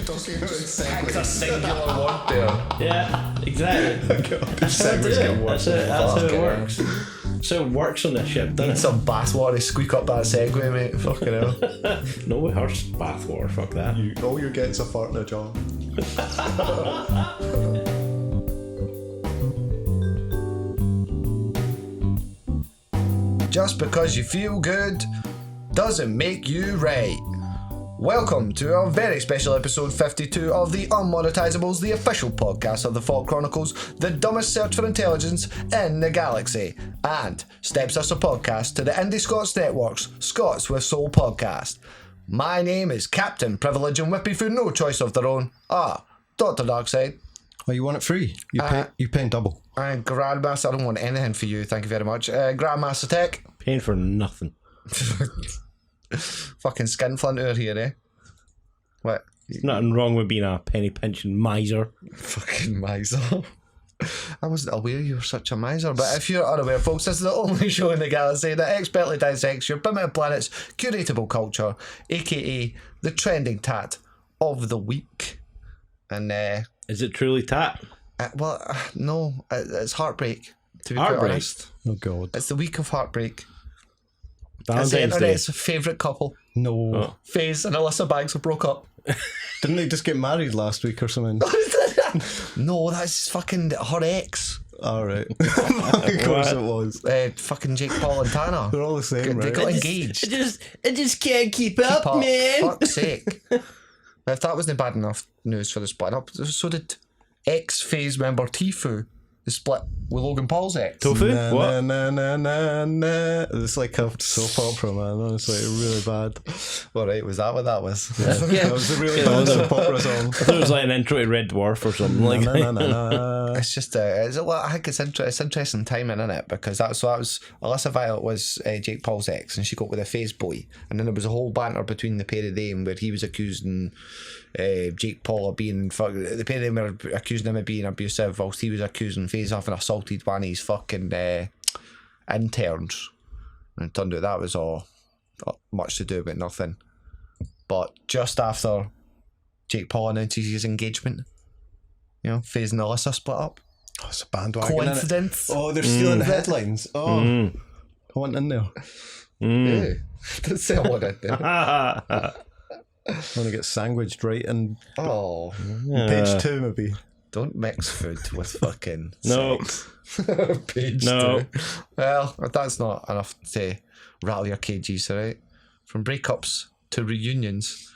It's a singular word there. Yeah, exactly. That's how it works. So it works on this ship, doesn't Need it? some bathwater to squeak up that segue, mate. Fucking hell. No, we heard bathwater, fuck that. All you're getting's a fart in a jar. Just because you feel good doesn't make you right. Welcome to our very special episode 52 of the Unmonetisables, the official podcast of the FAWK Chronicles, the dumbest search for intelligence in the galaxy, and stepsister podcast to the Indi Scots network's Scots with Soul podcast. My name is Cpt Privilege, and Whippy through no choice of their own, Dr. Darkside. Oh, you want it free? You paying double. Grandmaster, I don't want anything for you, thank you very much. Grandmaster Tech. Paying for nothing. Fucking skinflinter here, eh? What? There's nothing wrong with being a penny pinching miser. Fucking miser. I wasn't aware you were such a miser, but if you're unaware, folks, this is the only show in the galaxy that expertly dissects your primitive planet's curatable culture, aka the trending tat of the week. And Is it truly tat? no, it's heartbreak. To be Heartbreak? quite honest, Oh god. it's the week of heartbreak. It's the Valentine's Day. internet's favourite couple. No. Oh. Faze and Alissa Banks have broke up. Didn't they just get married last week or something? No, that's fucking her ex. Alright. Of course it was. Fucking Jake Paul and Tana. They're all the same, They right? got engaged. I just can't keep up, man. Fuck's sake. If that wasn't bad enough news for the split up, so did ex-Faze member Tfue, the split with Logan Paul's ex. Tofu? Na, What? na, na, na, na. It's like a soap opera, man. Honestly, really bad. Alright, was that what that was? That was a really bad soap opera song. I thought it was like an intro to Red Dwarf or something like Na, that. na, na, na. It's just, I think it's interesting timing, isn't it? Because that was Alyssa Violet was Jake Paul's ex, and she got with a Faze boy, and then there was a whole banter between the pair of them where he was accusing Jake Paul of being the pair of them were accusing him of being abusive, whilst he was accusing Faze of having assaulted one of his fucking interns, and it turned out that was all much to do with nothing. But just after Jake Paul announces his engagement, you know, Faze and Alyssa split up. Oh, it's a bandwagon. Coincidence? Oh, they're stealing the headlines. Oh, I want in there. Yeah. Don't say I want it then. I want to get sandwiched right in Oh, page 2 maybe. don't mix food with fucking No. sex. Page No. 2. Well, that's not enough to rattle your cages, alright? From breakups to reunions,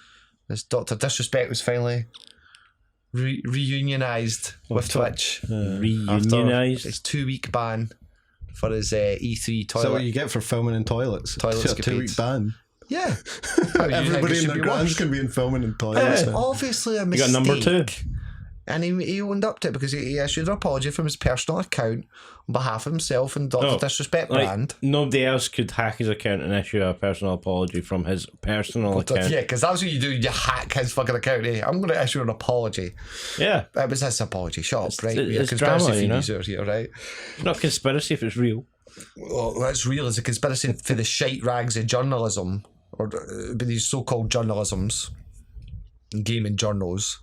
this Dr. Disrespect was finally reunionised with Twitch. Reunionised. His 2-week ban for his E3 toilet. Is that what you get for filming in toilets? Toilet A 2-week ban. Yeah. How you think it Everybody should in their be grand's worse? going to be in filming in toilets. now. Obviously a You mistake. got number 2. And he owned up to it because he issued an apology from his personal account on behalf of himself and Dr. Disrespect brand. Nobody else could hack his account and issue a personal apology from his personal account. Yeah, because that's what you do. You hack his fucking account. Eh? I'm going to issue an apology. Yeah. It was his apology. Shut up, right? it's You're a conspiracy drama, you know? theories here, right? It's not conspiracy if it's real. Well, that's real. It's a conspiracy for the shite rags of journalism, or these so-called journalisms, gaming journals,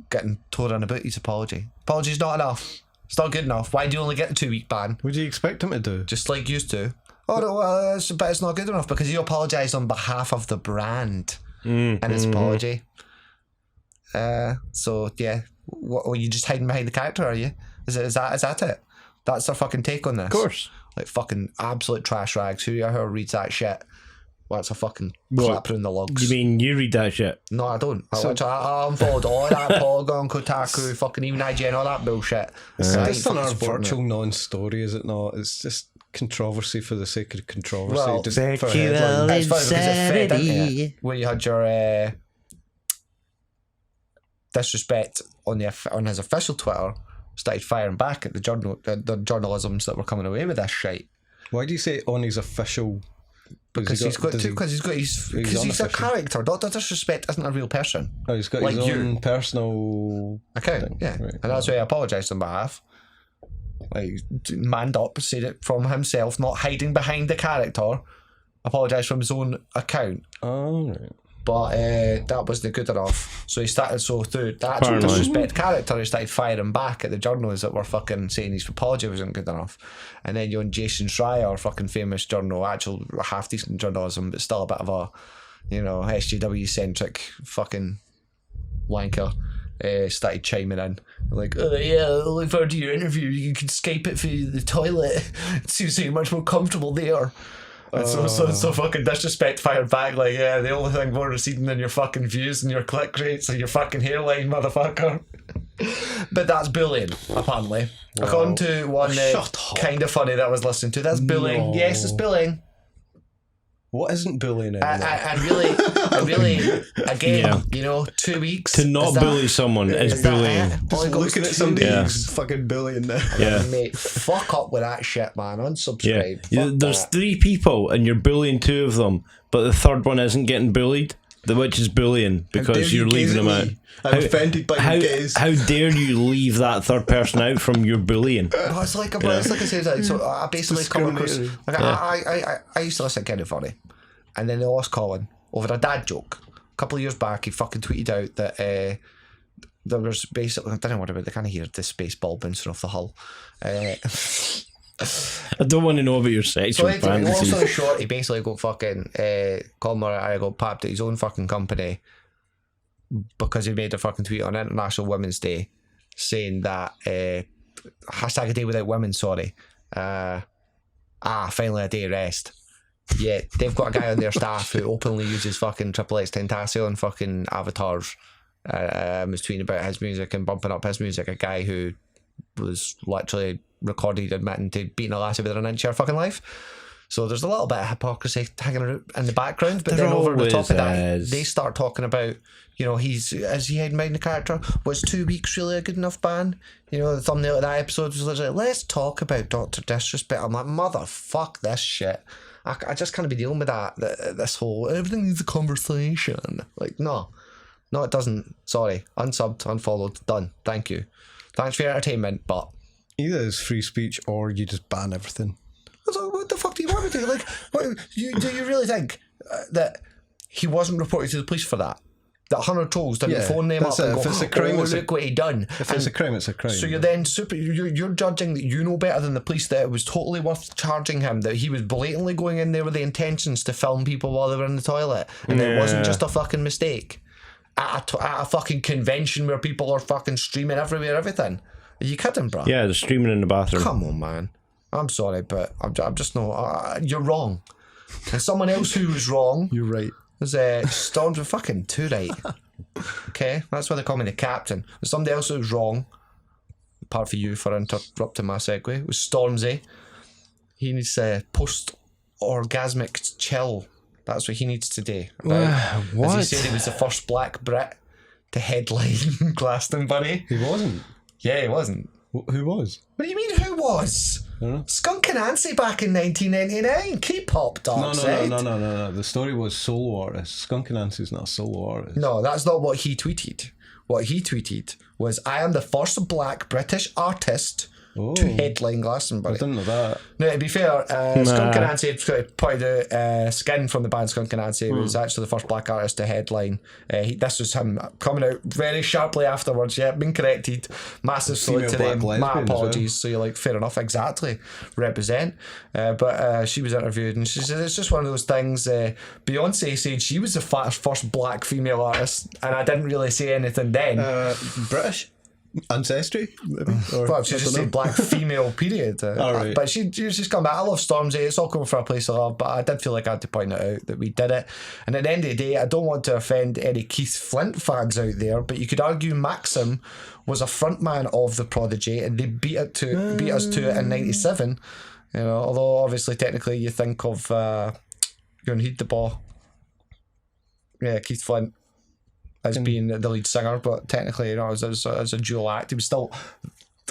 getting torn about his apology. Apology's not enough. It's not good enough. Why do you only get the 2-week ban? What do you expect him to do? Just like used to. Oh no, but it's not good enough because he apologised on behalf of the brand in his apology. So yeah, what are you just hiding behind the character? Are you? Is that it? That's their fucking take on this. Of course. Like fucking absolute trash rags. Who reads that shit? Well, it's a fucking What? clapper in the lugs. You mean you read that shit? No, I don't. I unfollowed all that Polygon, Kotaku, fucking even IGN, all that bullshit. It's I ain't just another fucking supporting virtual it. non-story, is it not? It's just controversy for the sake of controversy. Well, just for a sexual headline. It's funny because it fed into insanity. it, where you had your Disrespect on his official Twitter started firing back at the journalisms that were coming away with this shite. Why do you say on his official? Because he's got he's a character. Dr. Disrespect isn't a real person. Oh, he's got Like his you. own personal account, thing. yeah. Right. And that's why I apologised on behalf. Like, manned up, said it from himself, not hiding behind the character. Apologised from his own account. Oh, right. But that wasn't good enough. So he started, through the actual disrespect character, he started firing back at the journalists that were fucking saying his apology wasn't good enough. And then you on Jason Schreier, fucking famous journal, actual half decent journalism, but still a bit of a, SJW centric fucking wanker. Started chiming in like, oh yeah, I look forward to your interview, you can Skype it through the toilet, it seems so much more comfortable there. And so fucking disrespect fired back like, yeah, the only thing more receding than your fucking views and your click rates and your fucking hairline, motherfucker. But that's bullying, apparently. According to one kind of funny that I was listening to, that's bullying. No. Yes, it's bullying. What isn't bullying anymore? And really, again, 2 weeks. To not bully someone is bullying. Just looking at somebody who's fucking bullying them. Yeah. Mate, fuck up with that shit, man. Unsubscribe. Yeah. There's 3 people and you're bullying 2 of them, but the third one isn't getting bullied, which is bullying because you're leaving them out. I'm offended by your gaze. How dare you leave that third person out from your bullying? It's like I said, so I basically come across. I used to listen to Kind of Funny, and then they lost Colin over a dad joke. A couple of years back, he fucking tweeted out that there was basically, I don't know what about, they can't hear the space ball bouncing off the hull. I don't want to know about your sexual fantasies. Long story short, he basically got fucking Colin Murray got papped at his own fucking company because he made a fucking tweet on International Women's Day saying that hashtag a day without women, sorry. Finally a day rest. Yeah, they've got a guy on their staff who openly uses fucking Triple X Tentacion fucking avatars. Was tweeting about his music and bumping up his music. A guy who was literally recorded admitting to beating a lassie with an inch of her fucking life. So there's a little bit of hypocrisy hanging around in the background, but then over the top of that, they start talking about, is he hiding the character? Was 2 weeks really a good enough ban? The thumbnail of that episode was literally, let's talk about Dr. Disrespect. I'm like, motherfuck this shit. I just can't be dealing with that this whole, everything needs a conversation. Like, no, it doesn't. Sorry, unsubbed, unfollowed, done. Thank you. Thanks for your entertainment, but either it's free speech or you just ban everything. So what the fuck do you want me to do? Like, do you really think that he wasn't reported to the police for that? That 100 trolls didn't phone them up and go, it's a crime, look what he done. If it's a crime, it's a crime. So you're then you're judging that you know better than the police that it was totally worth charging him, that he was blatantly going in there with the intentions to film people while they were in the toilet, and it wasn't just a fucking mistake. At a fucking convention where people are fucking streaming everywhere, everything. Are you kidding, bro? Yeah, they're streaming in the bathroom. Come on, man. I'm sorry, but I'm just no. You're wrong. And someone else who was wrong. You're right. Was Storms were fucking too right. Okay, that's why they call me the captain. And somebody else who was wrong, apart from you for interrupting my segue, was Stormzy. He needs post-orgasmic chill. That's what he needs to do. Right? What? As he said, he was the first black Brit to headline Glastonbury. He wasn't. Yeah, he wasn't. Who was? What do you mean, who was? Skunk and Nancy back in 1999. K-pop, Darkside. No. The story was solo artist. Skunk and Nancy's not a solo artist. No, that's not what he tweeted. What he tweeted was, I am the first black British artist to headline Glastonbury. I didn't know that. No, to be fair, Skunk and Nancy pointed out Skin from the band Skunk and Nancy was actually the first black artist to headline. This was him coming out very sharply afterwards. Yeah, been corrected. Massive salute to them. My apologies. So you're like, fair enough, exactly. Represent. But she was interviewed and she said it's just one of those things. Beyonce said she was the first black female artist, and I didn't really say anything then. British? Ancestry, maybe? Well, she just said black female, period. Right. But she's just come back. I love Stormzy. It's all coming from a place of love, but I did feel like I had to point it out that we did it. And at the end of the day, I don't want to offend any Keith Flint fags out there, but you could argue Maxim was a frontman of The Prodigy, and they beat us to it in 97. Although obviously technically you think of Jon Heed Keith Flint as being the lead singer, but technically, as a dual act, he was still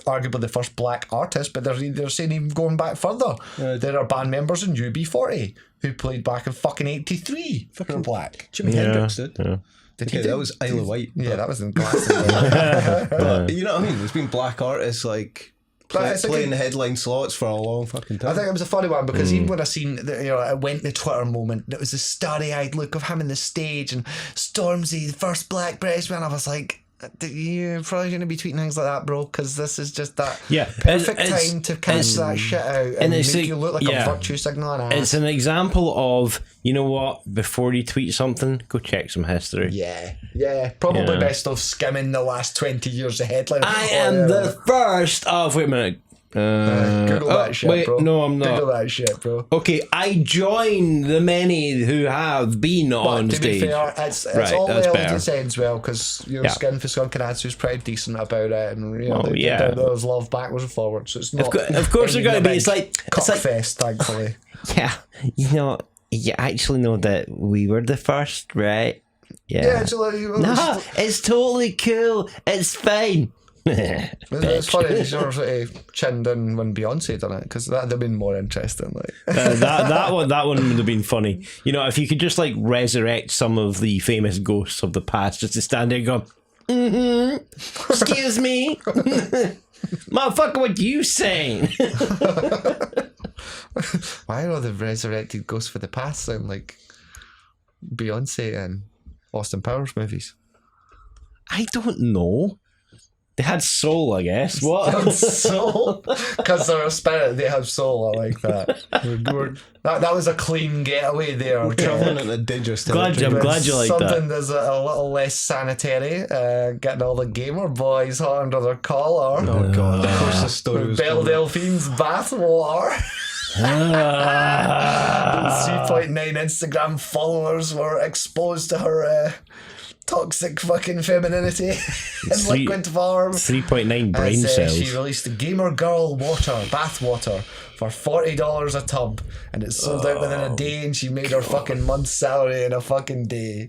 arguably the first black artist. But they're saying even going back further. There are band members in UB40 who played back in fucking 83. Fucking black. Jimi Hendrix did. Yeah. That was Isle of Wight. Yeah, that was in Glastonbury. You know what I mean? There's been black artists like playing headline slots for a long fucking time. I think it was a funny one because even when I seen that, it went to Twitter moment, it was the starry-eyed look of him on the stage and Stormzy, the first black British man. I was like, you're probably going to be tweeting things like that, bro, because this is just that perfect time to cash that shit out and make you look like a virtue signaling ass. It's an example of, you know what, before you tweet something, go check some history. Yeah. Probably best off skimming the last 20 years of headline. I am the first of... Wait a minute. Google that shit, bro. No, I'm not. Google that shit, bro. Okay, I join the many who have been on to stage. Be fair, it's right, all that's well better. as well, because Skin for Skunk and Answer's pretty decent about it, and there's love backwards and forwards. So it's not. Of course, they're going to be. It's like fest, thankfully. Yeah, you actually know that we were the first, right? Yeah. It's totally cool. It's fine. It's funny you sort of chinned in when Beyonce done it, because that'd have been more interesting. Like that one would have been funny. If you could just like resurrect some of the famous ghosts of the past, just to stand there and go, excuse me, motherfucker, what you saying? Why are all the resurrected ghosts for the past sound like Beyonce and Austin Powers movies? I don't know. They had soul, I guess. What? Soul? Because they're a spirit, they have soul. I like that. That was a clean getaway there. We're travelling in a dangerous I'm glad you like something that. that's a little less sanitary. Getting all the gamer boys hot under their collar. Oh god, of course the story was Belle Delphine's bathwater. 3.9 Instagram followers were exposed to her toxic fucking femininity in liquid form. 3.9 brain cells. She released the Gamer Girl bathwater for $40 a tub, and it sold out within a day, and she made her fucking month's salary in a fucking day.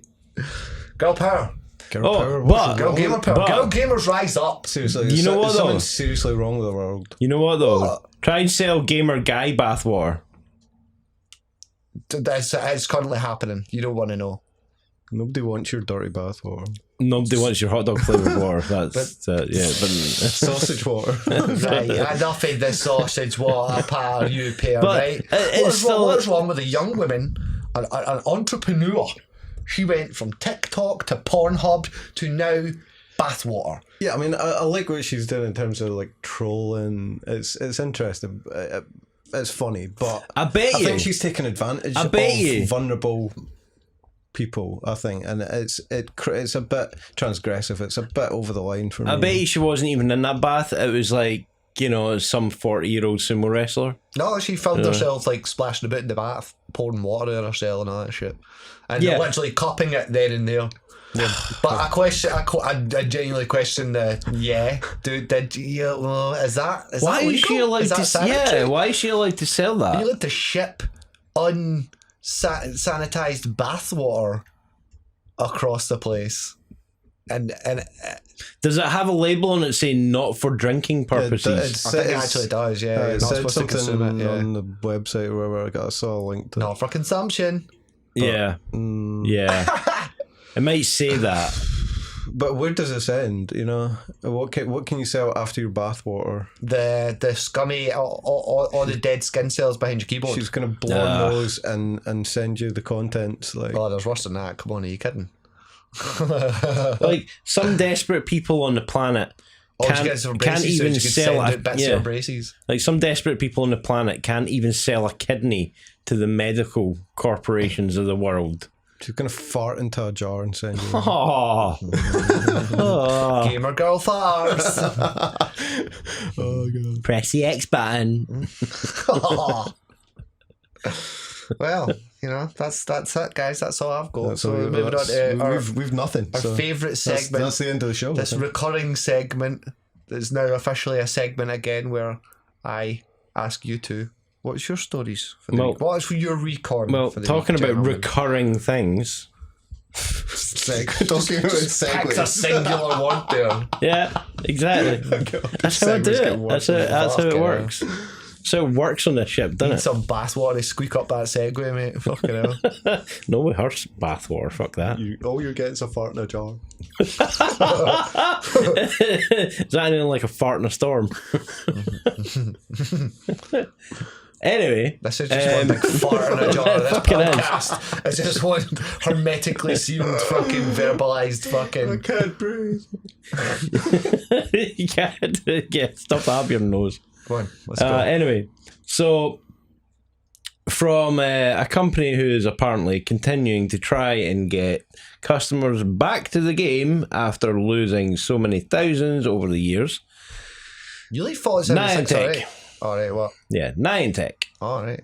Girl power. Girl gamer power. Girl gamers rise up. Seriously, you know what though? Something's seriously wrong with the world. You know what though? What? Try and sell gamer guy bathwater. It's currently happening. You don't want to know. Nobody wants your dirty bathwater. Nobody wants your hot dog flavoured water. That's Sausage water. Right, enough of the sausage water, pal, you pair, but right? It's What's wrong with a young woman, an entrepreneur? She went from TikTok to Pornhub to now bathwater. Yeah, I mean, I like what she's doing in terms of like trolling. It's interesting. It's funny, but I think she's taking advantage of vulnerable people, I think, and it's a bit transgressive. It's a bit over the line for me. I bet you she wasn't even in that bath. It was like, some 40-year-old sumo wrestler. No, she filmed herself like splashing about in the bath, pouring water in herself and all that shit, and literally cupping it then and there. Yeah. But I genuinely question the did you is that why legal? Is she allowed to why is she allowed to sell that? Are you allowed to ship sanitized bathwater across the place? And does it have a label on it saying not for drinking purposes? I think it actually does. Yeah, it said something on the website or wherever I saw a link to. Not for consumption. Yeah. It might say that. But where does this end? What can you sell after your bathwater? The scummy, all the dead skin cells behind your keyboard. She's gonna blow those and send you the contents. Like, oh, there's worse than that. Come on, are you kidding? Like some desperate people on the planet can't even sell like some desperate people on the planet can't even sell a kidney to the medical corporations of the world. She's gonna fart into a jar and send you. Gamer girl farts. Oh god! Press the X button. Well, that's it, guys. That's all I've got. So moving on to we've nothing. Our favourite segment. That's the end of the show. This recurring segment is now officially a segment again, where I ask you two, what's your stories for the week? What is your recon? Well, for the talking week, about recurring things. Talking about segues. It's a singular word there. Yeah, exactly. That's how I do it. That's how it works. So it works on this ship, doesn't it? Some bathwater to squeak up that Segway, mate. Fucking hell. No, we heard bathwater. Fuck that. All you're getting is a fart in a jar. Is that anything like a fart in a storm? Anyway, this is just one big fart in a jar. This podcast is just one hermetically sealed, fucking verbalized fucking. I can't breathe. You can't. Yeah, stop that up your nose. Go on, let's go. Anyway, so from a company who is apparently continuing to try and get customers back to the game after losing so many thousands over the years. You like thought it's Niantic. Alright, what? Yeah, Niantic. Alright.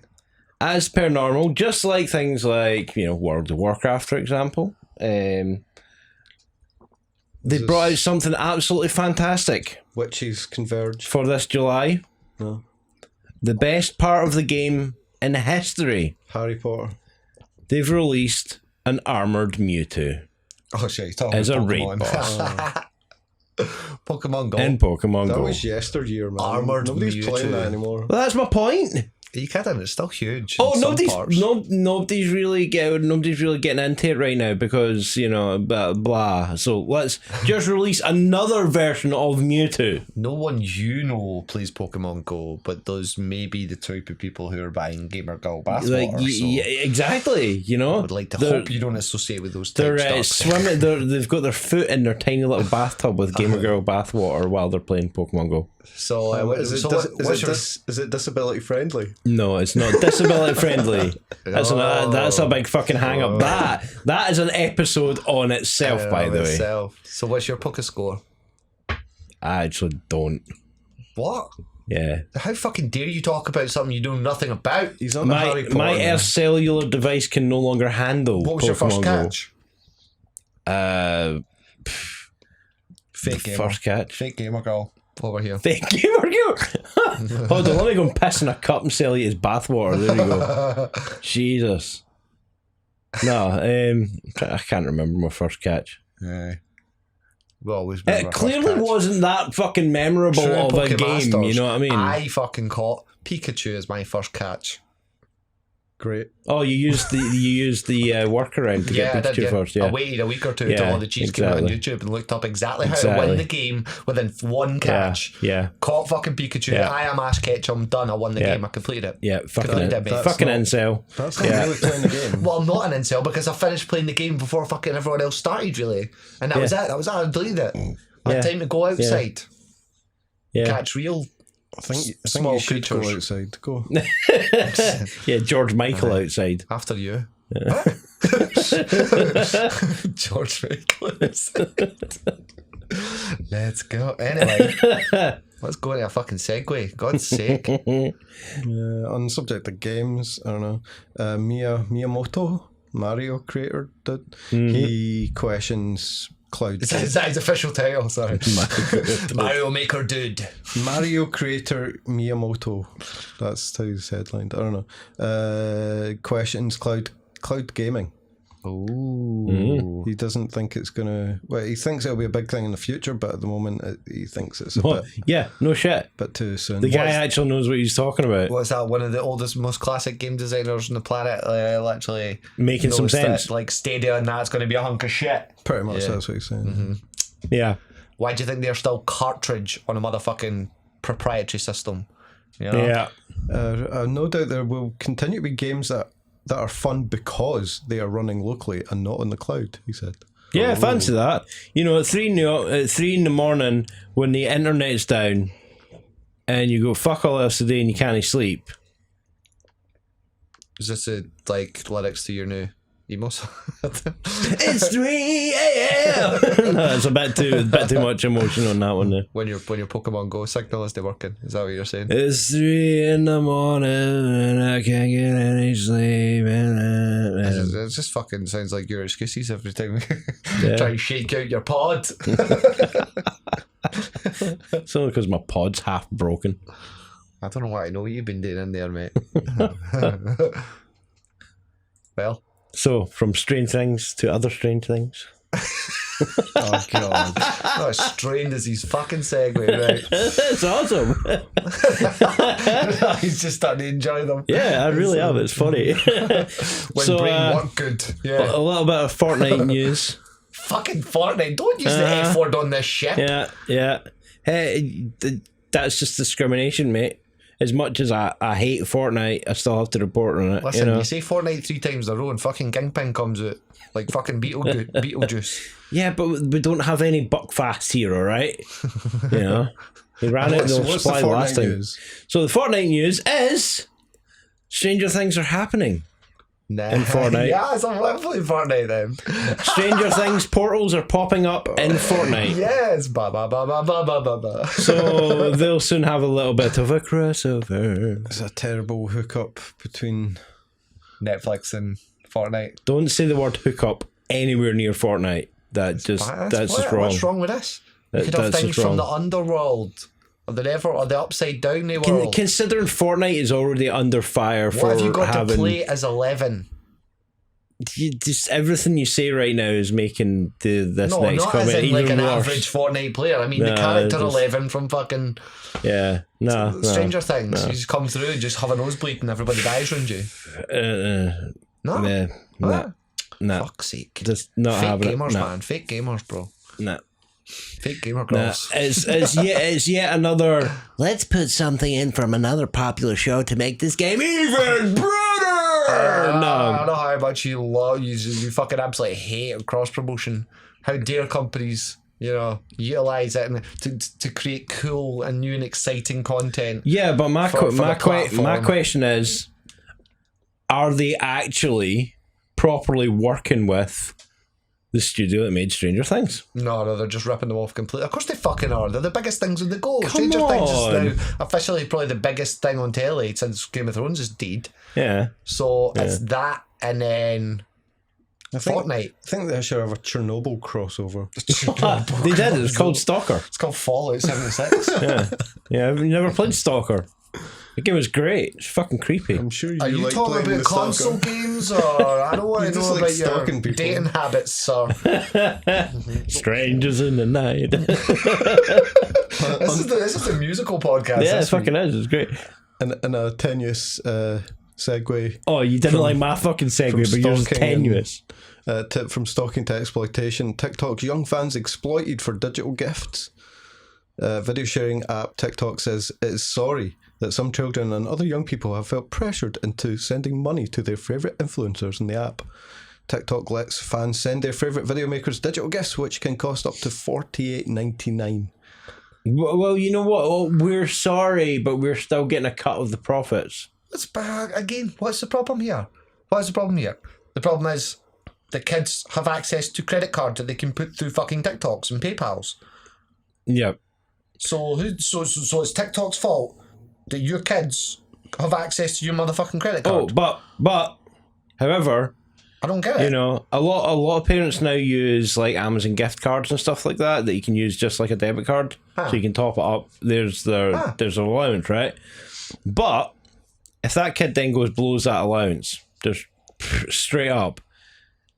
As per normal, just like things like, World of Warcraft, for example, they brought out something absolutely fantastic. Witches Converge. For this July. No. The best part of the game in history. Harry Potter. They've released an armoured Mewtwo. Oh shit, he's talking as a Pokemon. raid boss. Pokemon Go. In Pokemon Go. That was yesteryear, man. Armoured Nobody's Mewtwo. playing that anymore. Well, that's my point. Are you kidding? It's still huge. Oh, nobody's really getting into it right now because blah. So let's just release another version of Mewtwo. No one plays Pokemon Go, but those may be the type of people who are buying Gamer Girl Bathwater. Yeah, exactly. I would like to hope you don't associate with those types. They're swimming. They've got their foot in their tiny little bathtub with Gamer Girl Bathwater while they're playing Pokemon Go. So, is it disability friendly? No, it's not disability friendly. That's a big fucking hang up. That is an episode on itself, by the way. So what's your Poké score? I actually don't. What? Yeah. How fucking dare you talk about something you know nothing about? He's on the Harry Potter. My Earth cellular device can no longer handle What was Pokemon your first catch? Fake gamer. First catch. Fake Gamer Girl. Over here. Fake Gamer Girl. Hold on, let me go and piss in a cup and sell you his bathwater. There you go. Jesus. No, I can't remember my first catch. It clearly wasn't that fucking memorable of a game. Masters, you know what I mean? I fucking caught Pikachu as my first catch. Great. Oh, you used the workaround to get Pikachu first. Yeah, I waited a week or two until all the cheese came out on YouTube and looked up exactly how to win the game within one catch. Yeah. Caught fucking Pikachu. Yeah. I am Ash Ketchum. Done. I won the game. I completed it. Yeah. Fucking incel. That's not really playing the game. Well, I'm not an incel because I finished playing the game before fucking everyone else started, really. And that was it. That was it. I deleted it. I had time to go outside. Yeah. Catch real. I think small you should creatures. go outside. Go. Yeah, George Michael outside. After you. George Michael outside. Let's go. Anyway, let's go into a fucking segue. God's sake. On the subject of games, I don't know. Miyamoto, Mario creator, he questions cloud. Is that his official title? Sorry. Mario Maker dude. Mario creator Miyamoto. That's how he's headlined. I don't know. Questions cloud gaming. Oh. He doesn't think it's gonna. Well, he thinks it'll be a big thing in the future, but at the moment, he thinks it's a bit. Yeah, no shit. Bit too soon. The guy actually knows what he's talking about. What's that? One of the oldest, most classic game designers on the planet, literally making some sense. That, Stadia and that's going to be a hunk of shit. Pretty much, that's what he's saying. Mm-hmm. Yeah. Why do you think they're still cartridge on a motherfucking proprietary system? Yeah. No doubt there will continue to be games that are fun because they are running locally and not on the cloud, he said. Yeah, fancy that. At 3 in the morning when the internet's down and you go, fuck all else today and you can't sleep. Is this lyrics to your new emo song? It's 3 a.m. No, it's a bit too much emotion on that one there. When your Pokemon Go signal isn't working, is that what you're saying? It's 3 in the morning and I can't get any sleep. It just fucking sounds like your excuses every time you try and shake out your pod. It's only because my pod's half broken. I don't know what you've been doing in there, mate. Well. So, from strange things to other strange things. Oh god! Not as strained as his fucking segue, right? That's awesome. He's just starting to enjoy them. Yeah, I really am. It's funny. When brain work good. Yeah. A little bit of Fortnite news. Fucking Fortnite! Don't use the F word on this shit. Yeah. Hey, that's just discrimination, mate. As much as I hate Fortnite, I still have to report on it. Listen, you say Fortnite 3 times in a row and fucking Kingpin comes out like fucking Beetlejuice. Yeah, but we don't have any Buckfast here, alright? You know? They ran out of the supply last time. So the Fortnite news is Stranger Things are happening. In Fortnite. Yeah, I'm playing Fortnite then. Stranger Things portals are popping up in Fortnite. Yes, ba. So they'll soon have a little bit of a crossover. It's a terrible hookup between Netflix and Fortnite. Don't say the word hookup anywhere near Fortnite. That's just wrong. What's wrong with this? You could have things from the underworld. Or the upside down world. Considering Fortnite is already under fire for what have you got to play as 11? Just everything you say right now is making this next comment as in even like an worse. average Fortnite player. I mean, the character 11 from fucking Stranger Things. You just come through and just have a nosebleed and everybody dies around you. No. Fuck's sake. Just not fake having gamers, it. Man. Fake gamers, bro. No. Fake gamer girls. It's yet another. Let's put something in from another popular show to make this game even better. I don't know how much you love you fucking absolutely hate cross promotion. How dare companies, utilize it and to create cool and new and exciting content. Yeah, but my question is, are they actually properly working with the studio that made Stranger Things? No, they're just ripping them off completely. Of course they fucking are. They're the biggest things on the go. Stranger Things is now officially probably the biggest thing on telly since Game of Thrones is dead. Yeah. So it's that and then Fortnite. I think they should have a Chernobyl crossover. They did. It was called Stalker. It's called Fallout 76. Yeah. I've never played Stalker. The game was great. It's fucking creepy. I'm sure are you like talking about console games, or I don't want to know about your dating habits, sir. Strangers in the night. This is a musical podcast. Yeah, it fucking is. It's great. And a tenuous segue. Oh, you didn't like my fucking segue, but yours is tenuous. Tip from stalking to exploitation. TikTok's young fans exploited for digital gifts. Video sharing app TikTok says it is sorry that some children and other young people have felt pressured into sending money to their favourite influencers in the app. TikTok lets fans send their favourite video makers digital gifts, which can cost up to $48.99. Well, you know what? We're sorry, but we're still getting a cut of the profits. Again, what's the problem here? The problem is the kids have access to credit cards that they can put through fucking TikToks and PayPals. Yeah. So it's TikTok's fault that your kids have access to your motherfucking credit card. Oh, but however, I don't get it. A lot of parents now use like Amazon gift cards and stuff like that you can use just like a debit card, so you can top it up. There's an allowance, right? But if that kid then blows that allowance just straight up,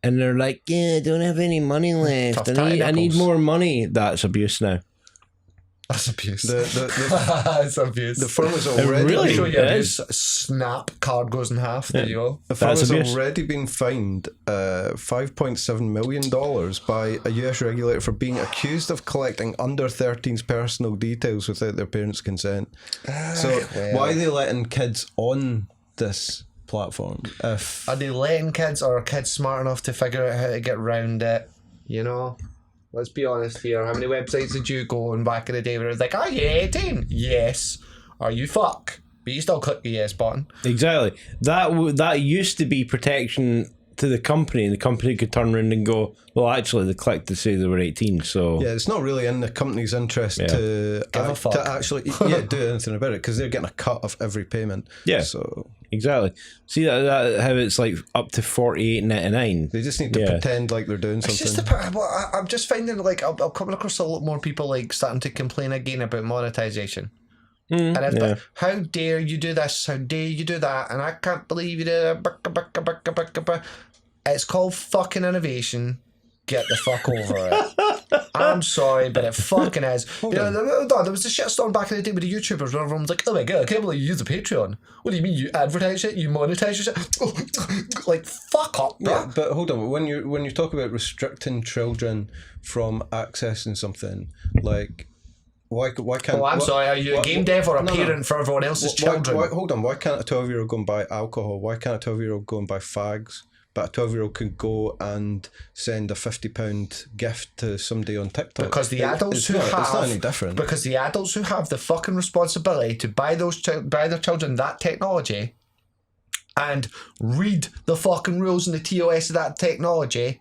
and they're like, yeah, I don't have any money left. I need more money. That's abuse now. That's abuse. That's abuse. The firm has already really show you abuse. Snap card goes in half. There you go. The firm has already been fined $5.7 million by a US regulator for being accused of collecting under 13's personal details without their parents' consent. Why are they letting kids on this platform? Are they letting kids, or are kids smart enough to figure out how to get around it? Let's be honest here. How many websites did you go on back in the day where it was like, are you 18? Yes. Are you fuck? But you still click the yes button. Exactly. That used to be protection to the company, and the company could turn around and go, well, actually, they clicked to say they were 18, so... Yeah, it's not really in the company's interest to actually do anything about it, because they're getting a cut of every payment. Yeah, so exactly. See that how it's like up to $48.99. They just need to pretend like they're doing something. It's just I'm just finding like I'm coming across a lot more people like starting to complain again about monetization. And how dare you do this? How dare you do that? And I can't believe you did it. It's called fucking innovation. get the fuck over it. I'm sorry, but it fucking is. There was a shitstorm back in the day with the YouTubers where everyone was like, oh my god, I can't believe you use the Patreon. What do you mean, you advertise it? You monetize your shit? Like, fuck up, bro. Yeah, but hold on, when you talk about restricting children from accessing something, like, why can't... Oh, I'm sorry, are you a game dev or a parent for everyone else's children? Hold on, why can't a 12-year-old go and buy alcohol? Why can't a 12-year-old go and buy fags? But a 12-year-old can go and send a £50 gift to somebody on TikTok. Because the adults who have... It's not any different. Because the adults who have the fucking responsibility to buy their children that technology and read the fucking rules and the TOS of that technology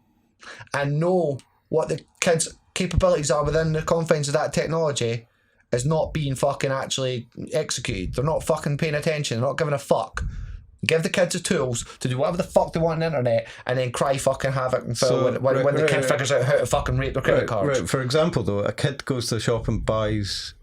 and know what the kids' capabilities are within the confines of that technology is not being fucking actually executed. They're not fucking paying attention. They're not giving a fuck. Give the kids the tools to do whatever the fuck they want on the internet and then cry fucking havoc and when the kid figures out how to fucking rape their credit cards. Right. For example, though, a kid goes to the shop and buys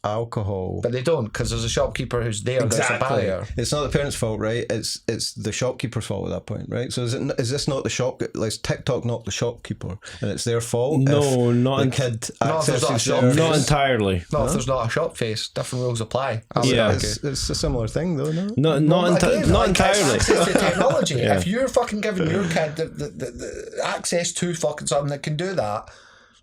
alcohol, but they don't, because there's a shopkeeper who's there. Exactly. There's a barrier. It's not the parents' fault, right? It's the shopkeeper's fault at that point, right? So is this not the shop? Like, TikTok not the shopkeeper, and it's their fault? No, not the kid accesses not entirely. If there's not a shop face, different rules apply. It's a similar thing, though. Not entirely. Access to technology. If you're fucking giving your kid the access to fucking something that can do that,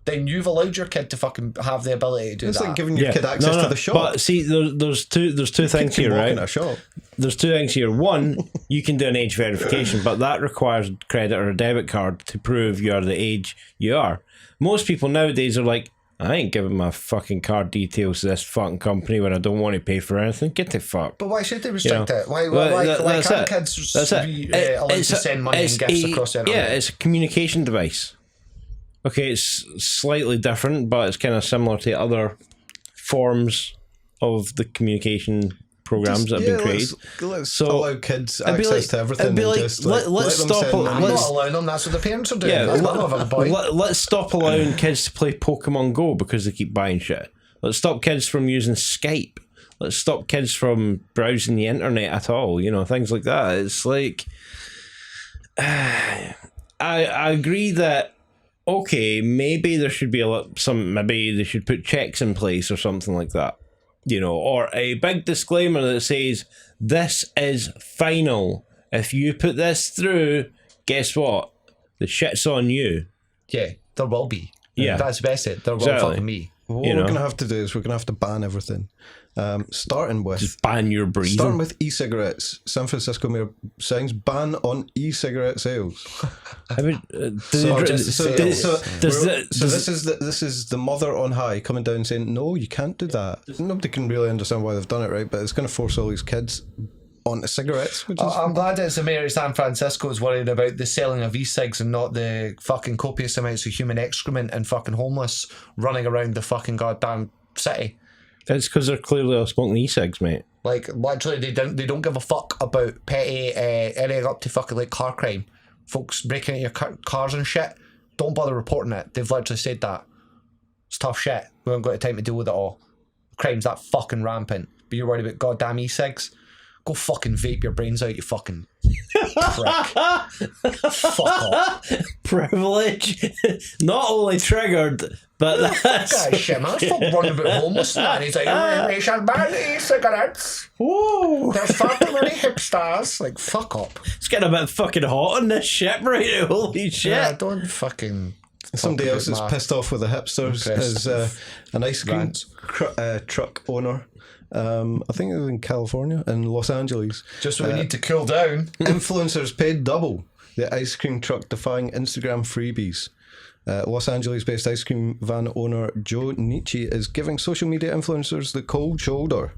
then you've allowed your kid to fucking have the ability to do that. It's like giving your kid access to the shop. But see, there's two things here, right? A shop. There's two things here. One, you can do an age verification, but that requires credit or a debit card to prove you're the age you are. Most people nowadays are like, I ain't giving my fucking card details to this fucking company when I don't want to pay for anything. Get the fuck. But why should they restrict it? Why can't kids be allowed to send money and gifts across the internet? Yeah, it's a communication device. Okay, it's slightly different, but it's kind of similar to other forms of the communication programs that have been created. Let's allow kids access to everything. Let's stop. I'm not allowing them. That's what the parents are doing. Yeah, let's stop allowing kids to play Pokemon Go because they keep buying shit. Let's stop kids from using Skype. Let's stop kids from browsing the internet at all. You know, things like that. It's like I agree that. Okay, maybe there should be maybe they should put checks in place or something like that, you know, or a big disclaimer that says this is final. If you put this through, guess what? The shit's on you. Yeah, there will be. Yeah, that's best. There will fucking be. What we're going to have to do is we're going to have to ban everything. Starting with... Just ban your breathing. Starting with e-cigarettes. San Francisco Mayor signs ban on e-cigarette sales. This is the mother on high coming down and saying, no, you can't do that. Nobody can really understand why they've done it, right? But it's going to force all these kids onto cigarettes. I'm glad it's the mayor of San Francisco is worried about the selling of e-cigs and not the fucking copious amounts of human excrement and fucking homeless running around the fucking goddamn city. It's because they're clearly all smoking e-cigs, mate. Like, literally, they don't give a fuck about petty anything up to fucking like car crime. Folks breaking into your cars and shit, don't bother reporting it. They've literally said that. It's tough shit. We haven't got the time to deal with it all. Crime's that fucking rampant. But you're worried about goddamn e-cigs? Go fucking vape your brains out, you fucking prick. Fuck off. Privilege. Not only triggered, but that's... Guy shit, man. It's fucking running about homeless and he's like, we shall ban e-cigarettes. Whoa. There's far too many hipsters. Like, fuck up. It's getting a bit fucking hot on this shit right now. Holy shit. Yeah, don't fucking... Somebody else is pissed off with the hipsters is an ice cream truck owner. I think it was in California, in Los Angeles. Just when we need to cool down. Influencers paid double. The ice cream truck defying Instagram freebies. Los Angeles-based ice cream van owner Joe Nietzsche is giving social media influencers the cold shoulder.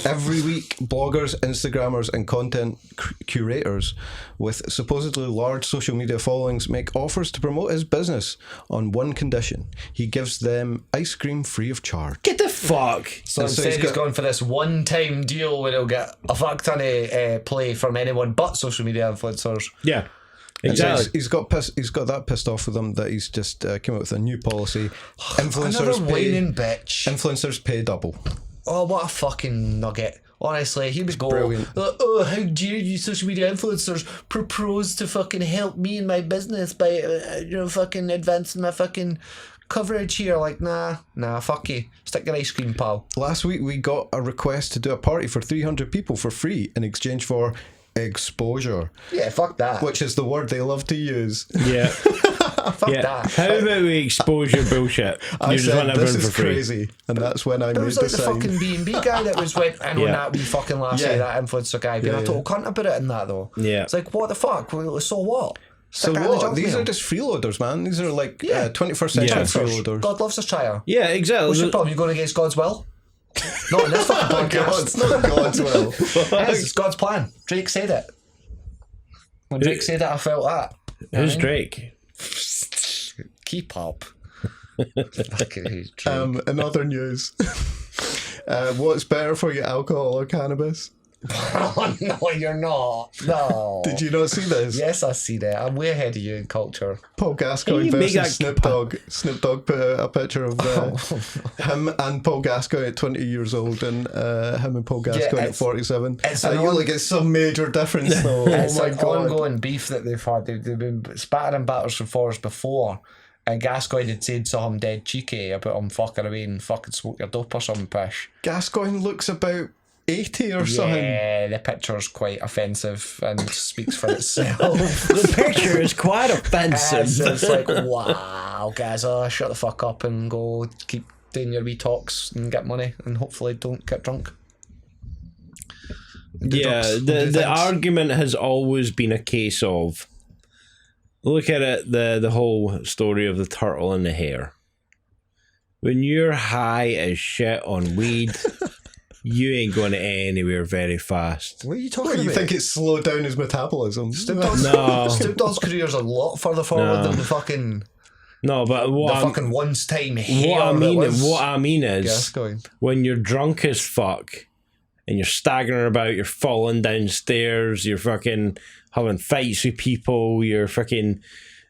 Every week, bloggers, Instagrammers and content curators with supposedly large social media followings make offers to promote his business on one condition. He gives them ice cream free of charge. Get the fuck! So instead he's gone for this one-time deal where he'll get a fuck ton of play from anyone but social media influencers. Yeah. Exactly. He's got that pissed off with them that he's just came up with a new policy. Influencers whining bitch. Influencers pay double. Oh, what a fucking nugget. Honestly, he was going, oh, how dare you social media influencers propose to fucking help me in my business by, fucking advancing my fucking coverage here. Like, nah, fuck you. Stick your ice cream, pal. Last week we got a request to do a party for 300 people for free in exchange for exposure. Yeah, fuck that. Which is the word they love to use. Yeah. Fuck that. How about we expose your bullshit? I said, this is crazy. And that's when I made the sign. It was like the fucking B&B guy that was went in on that wee fucking lassie, that influencer guy, being a total cunt about it and that, though. Yeah. It's like, what the fuck? So what? So what? These are just freeloaders, man. These are like 21st century freeloaders. God loves his child. Yeah, exactly. What's your problem? You going against God's will? Not in this fucking podcast. It's not God's will. Yes, it's God's plan. Drake said it. When Drake said it, I felt that. Who's Drake? Keep up. In other news, what's better for you, alcohol or cannabis? Oh, no, you're not. No. Did you not see this? Yes, I see that. I'm way ahead of you in culture. Paul Gascoigne versus Snoop Dogg. Snoop Dogg put out a picture of him and Paul Gascoigne at 20 years old and him and Paul Gascoigne at 47. I feel like it's some major difference though. It's an ongoing beef that they've had. They've been spattering batters from Forest before. And Gascoigne had said something dead cheeky about him fucking away and fucking smoke your dope or some pish. Gascoigne looks about 80 or something. Yeah, the picture's quite offensive and speaks for itself. The picture is quite offensive. It's like, wow, guys, shut the fuck up and go keep doing your wee talks and get money and hopefully don't get drunk. The argument has always been a case of, look at it, the whole story of the turtle and the hare. When you're high as shit on weed, you ain't going anywhere very fast. What are you talking about? You think it's slowed down his metabolism? Snoop Dogg's career's a lot further forward than the fucking... No, but fucking once time what I mean is when you're drunk as fuck and you're staggering about, you're falling downstairs, you're fucking having fights with people, you're fucking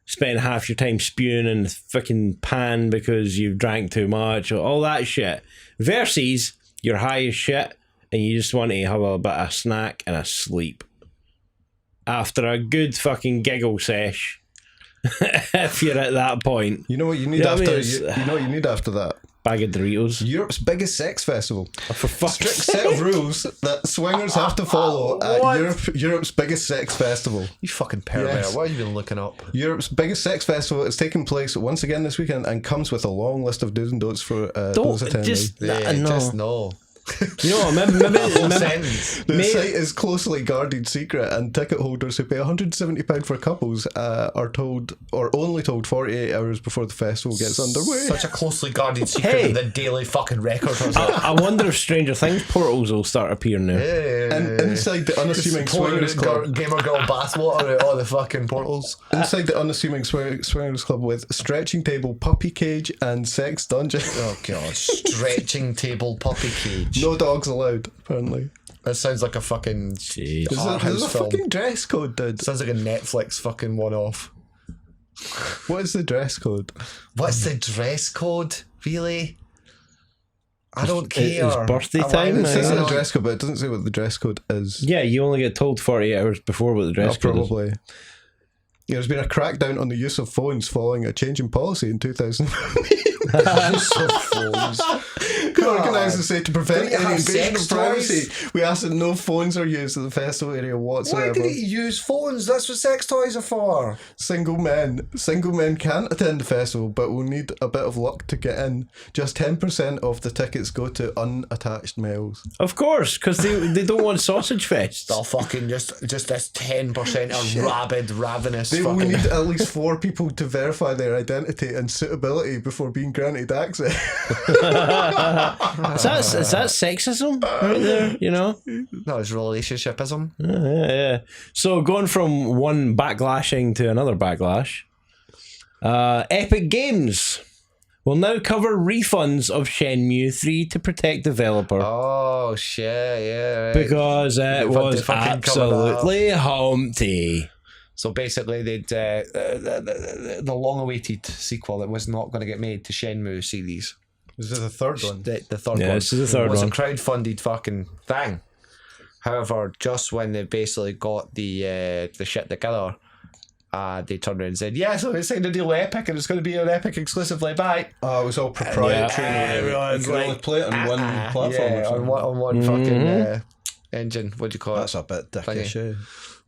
spending half your time spewing in the fucking pan because you've drank too much, all that shit. Versus you're high as shit and you just want to have a bit of snack and a sleep after a good fucking giggle sesh. If you're at that point, you know what you need after you know what you need after that? Bag of Doritos. Europe's biggest sex festival. For fuck's strict set of rules that swingers have to follow at Europe's biggest sex festival. You fucking pervert. Yes. What have you been looking up? Europe's biggest sex festival is taking place once again this weekend and comes with a long list of do's and don'ts for those attending. Just no. You know what? The site is closely guarded secret, and ticket holders who pay £170 for couples are only told 48 hours before the festival gets underway. Such a closely guarded secret that the Daily fucking Record has. I wonder if Stranger Things portals will start appearing now. And inside the unassuming swingers club, Gamer Girl Bathwater out all the fucking portals. Inside the unassuming swingers club with stretching table, puppy cage, and sex dungeon. Oh god, stretching table, puppy cage. No dogs allowed, apparently. That sounds like a fucking There's a fucking dress code, dude. Sounds like a Netflix fucking one-off. What is the dress code? What's the dress code? Really? I don't care. It's birthday time. It says the dress code, but it doesn't say what the dress code is. Yeah, you only get told 48 hours before what the dress code is. Probably. There's been a crackdown on the use of phones following a change in policy in 2008. Use of phones. The organisers say to prevent any invasion of privacy, we ask that no phones are used at the festival area whatsoever. Why did he use phones? That's what sex toys are for. Single men can't attend the festival, but will need a bit of luck to get in. Just 10% of the tickets go to unattached males. Of course, because they don't want sausage fests. They'll fucking just this 10% are rabid, ravenous. They will need at least 4 people to verify their identity and suitability before being granted access. Is that sexism right there, you know? No, it's relationshipism. Yeah. So going from one backlashing to another backlash, Epic Games will now cover refunds of Shenmue 3 to protect developer. Oh shit, yeah. Right. Because it was absolutely humpty. So basically, they'd the long-awaited sequel that was not going to get made to Shenmue series. Is this the third one? The third one. Yeah, this is the third one. It was a crowd-funded fucking thing. However, just when they basically got the shit together, they turned around and said, yeah, so we signed a deal with Epic and it's going to be on Epic exclusively, bye. Oh, it was all proprietary. Everyone's you can only play it on one platform. Yeah, on one fucking engine. What do you call it? That's a bit dickish.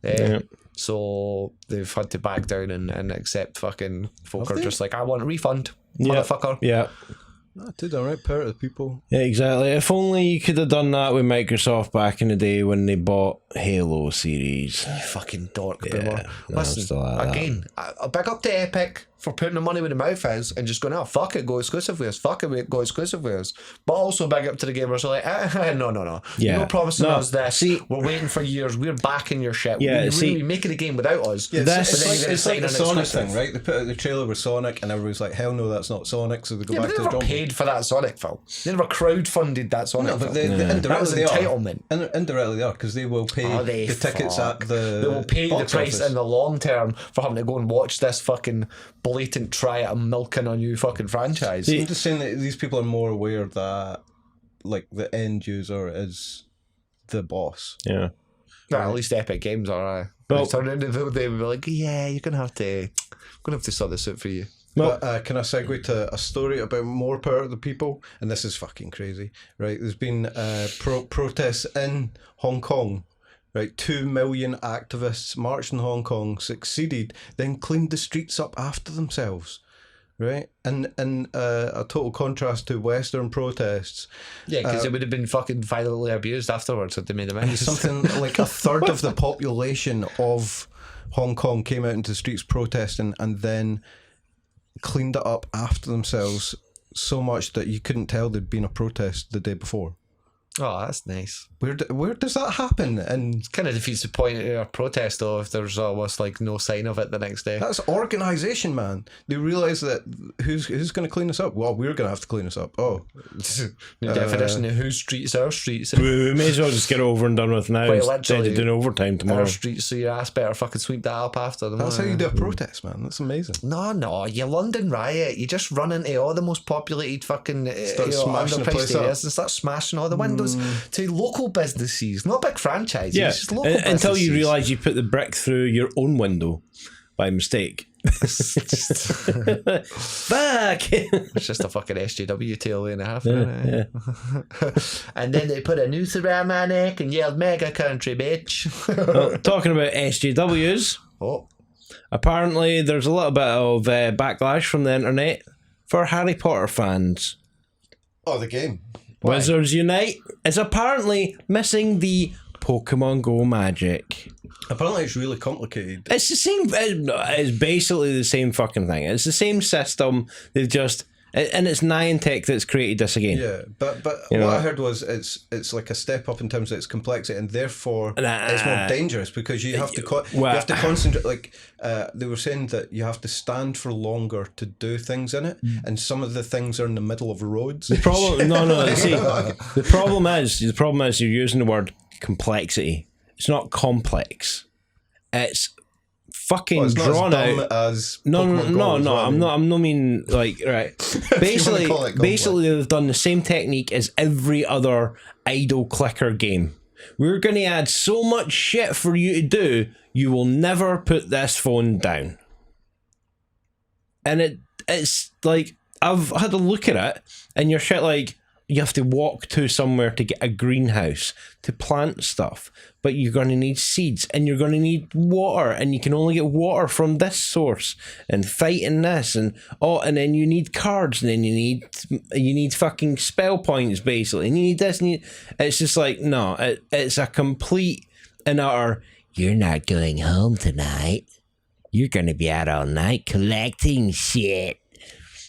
Yeah. So they've had to back down and accept fucking folk are just like, I want a refund, motherfucker. Yeah. I did the right part of the people. Yeah, exactly. If only you could have done that with Microsoft back in the day when they bought Halo series. You fucking dork boomer. Listen, again, I'll back up to Epic for putting the money where the mouth is and just going, oh, fuck it, go exclusive with us. Fuck it, go exclusive with us. But also back up to the gamers who are like, no. Yeah. You're not promising us this. See, we're waiting for years. We're backing your shit. Yeah, you're really making a game without us. Yeah, it's like the Sonic thing, right? They put out the trailer with Sonic and everybody's like, hell no, that's not Sonic. So they go back to the drum. They never paid for that Sonic film. They never crowdfunded that Sonic film. That was entitlement. Indirectly they are, because they will pay the tickets at the... They will pay the price in the long term for having to go and watch this fucking blatant try at milking a new fucking franchise. I'm just saying that these people are more aware that like the end user is the boss. Yeah. Well, at least Epic Games are. Well, they would be like, yeah, you're gonna have to sort this out for you. Well, can I segue to a story about more power to the people? And this is fucking crazy, right? There's been protests in Hong Kong. Right, 2 million activists marched in Hong Kong, succeeded, then cleaned the streets up after themselves. Right, and a total contrast to Western protests. Yeah, because it would have been fucking violently abused afterwards had they made a mess. Something like a third of the population of Hong Kong came out into the streets protesting and then cleaned it up after themselves, so much that you couldn't tell there'd been a protest the day before. Oh, that's nice. Where does that happen? And it kind of defeats the point of a protest, though, if there's almost like no sign of it the next day. That's organisation, man. They realise that who's going to clean us up? Well, we're going to have to clean us up. Oh, the definition of whose streets are streets. We may as well just get it over and done with now instead of doing overtime tomorrow. Our streets, so your ass better fucking sweep that up after them. That's how you do a protest, man. That's amazing. No, you London riot. You just run into all the most populated fucking underpriced areas and start smashing all the windows to local businesses, not big franchises. Yeah, just local until you realise you put the brick through your own window by mistake. Fuck! It's just a fucking SJW tail and a half. Yeah. And then they put a noose around my neck and yelled "Mega Country, bitch." Well, talking about SJWs. Oh. Apparently, there's a little bit of backlash from the internet for Harry Potter fans. Oh, the game. Why? Wizards Unite is apparently missing the Pokemon Go magic. Apparently it's really complicated. It's the same. It's basically the same fucking thing. It's the same system. They've just... And it's Niantic that's created this again. Yeah, but what I heard was it's like a step up in terms of its complexity, and therefore it's more dangerous because you have to concentrate. Like they were saying that you have to stand for longer to do things in it, and some of the things are in the middle of roads. The problem, see, the problem is you're using the word complexity. It's not complex. It's fucking it's drawn out as no I'm not mean like right basically they've done the same technique as every other idle clicker game. We're going to add so much shit for you to do, you will never put this phone down. And it's like I've had a look at it and you're shit like you have to walk to somewhere to get a greenhouse to plant stuff, but you're going to need seeds and you're going to need water, and you can only get water from this source, and fighting this, and then you need cards, and then you need fucking spell points basically, and you need this, and it's just like no, it's a complete and utter. You're not going home tonight. You're going to be out all night collecting shit.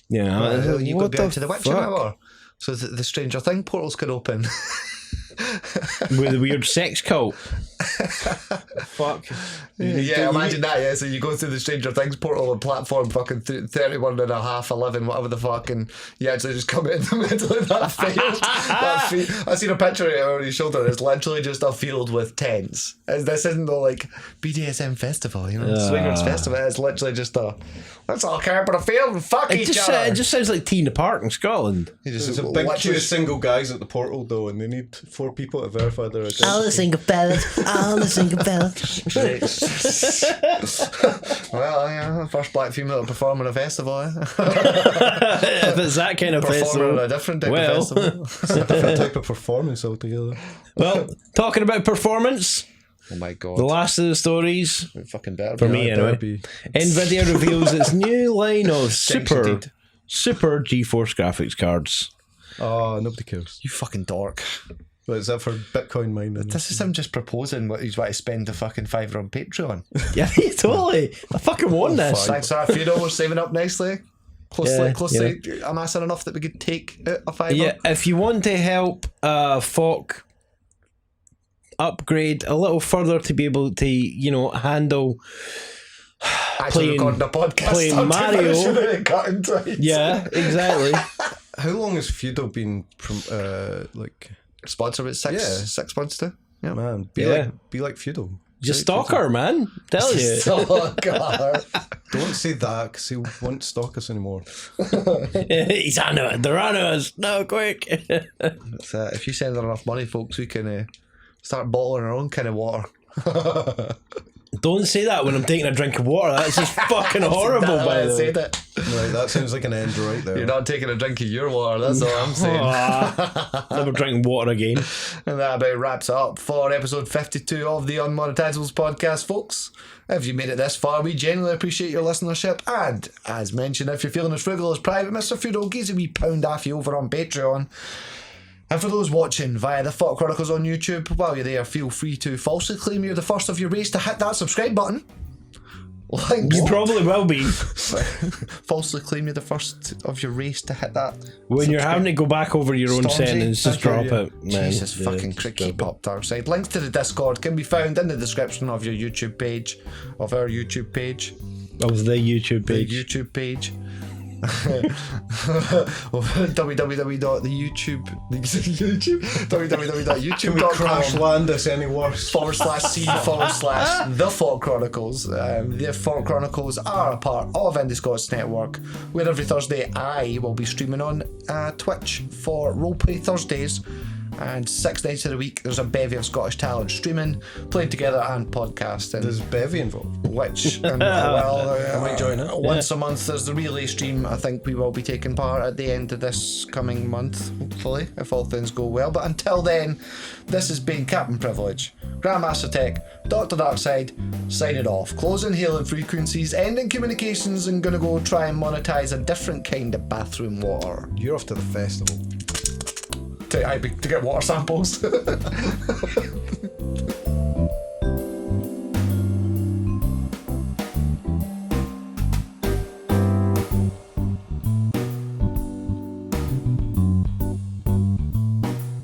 You know, you go down to the Witcher Hour. So the Stranger Thing portals could open. With a weird sex cult. Fuck. Yeah, imagine that, yeah. So you go through the Stranger Things portal and platform fucking 31 and a half, 11, whatever the fucking... You actually just come in the middle of that field. I've seen a picture of it over his shoulder. It's literally just a field with tents. This isn't the like BDSM festival, you know, Swingers festival. It's literally just a That's all I care about a field. Fuck each other. It just sounds like Tina Park in Scotland. There's a big queue of single guys at the portal though, and they need 4 people to verify their identity. All the single fellas. Well, yeah, first black female to perform at a festival. If it's that kind of festival, at a different type of festival. It's a different type of performance altogether. Well, talking about performance. Oh my god. The last of the stories, fucking better for me anyway. Nvidia reveals its new line of super GeForce graphics cards. Oh, nobody cares. You fucking dork. But is that for Bitcoin mining? This is him just proposing what he's about to spend the fucking $5 on Patreon. Yeah, totally. I fucking won this. Thanks for that, Feudal. We're saving up nicely. Closely amassing enough that we could take out a $5. Yeah, if you want to help FAWK upgrade a little further to be able to, handle playing Mario. Yeah, exactly. How long has Feudal been sponsored about 6 months now? Yeah, man. Be like Feudal. Just stalker, man. Tell you. Stalker. Don't say that because he won't stalk us anymore. He's on it. They're on us. No, quick. If you send enough money, folks, we can start bottling our own kind of water. Don't say that when I'm taking a drink of water. That's just fucking horrible, by the way. Right, that sounds like an end right there. You're not taking a drink of your water, that's all I'm saying. Never drinking water again. And that about wraps it up for episode 52 of the Unmonetisables podcast, folks. If you made it this far, we genuinely appreciate your listenership. And, as mentioned, if you're feeling as frugal as Private Mr. Feudal, gives a wee pound off you over on Patreon. And for those watching via the FAWK Chronicles on YouTube, while you're there, feel free to falsely claim you're the first of your race to hit that subscribe button. You probably will be. Falsely claim you're the first of your race to hit that. When you're having to go back over your own sentence, just drop it. Man. Jesus fucking keep up, Darkside. Links to the Discord can be found in the description of your YouTube page, of our YouTube page. That was the YouTube page. The YouTube page. www.youtube.com crash land us any worse /c/the FAWK Chronicles. The FAWK Chronicles are a part of Indi Scots network, where every Thursday I will be streaming on Twitch for Roleplay Thursdays, and 6 nights of the week there's a bevy of Scottish talent streaming, playing together and podcasting. There's bevy involved. Which, I might join it. Once a month there's the relay stream. I think we will be taking part at the end of this coming month, hopefully, if all things go well. But until then, this has been Cpt Privilege, Grandmaster Tech, Dr. Darkside, signing off, closing hailing frequencies, ending communications, and gonna go try and monetize a different kind of bathroom water. You're off to the festival. To get water samples.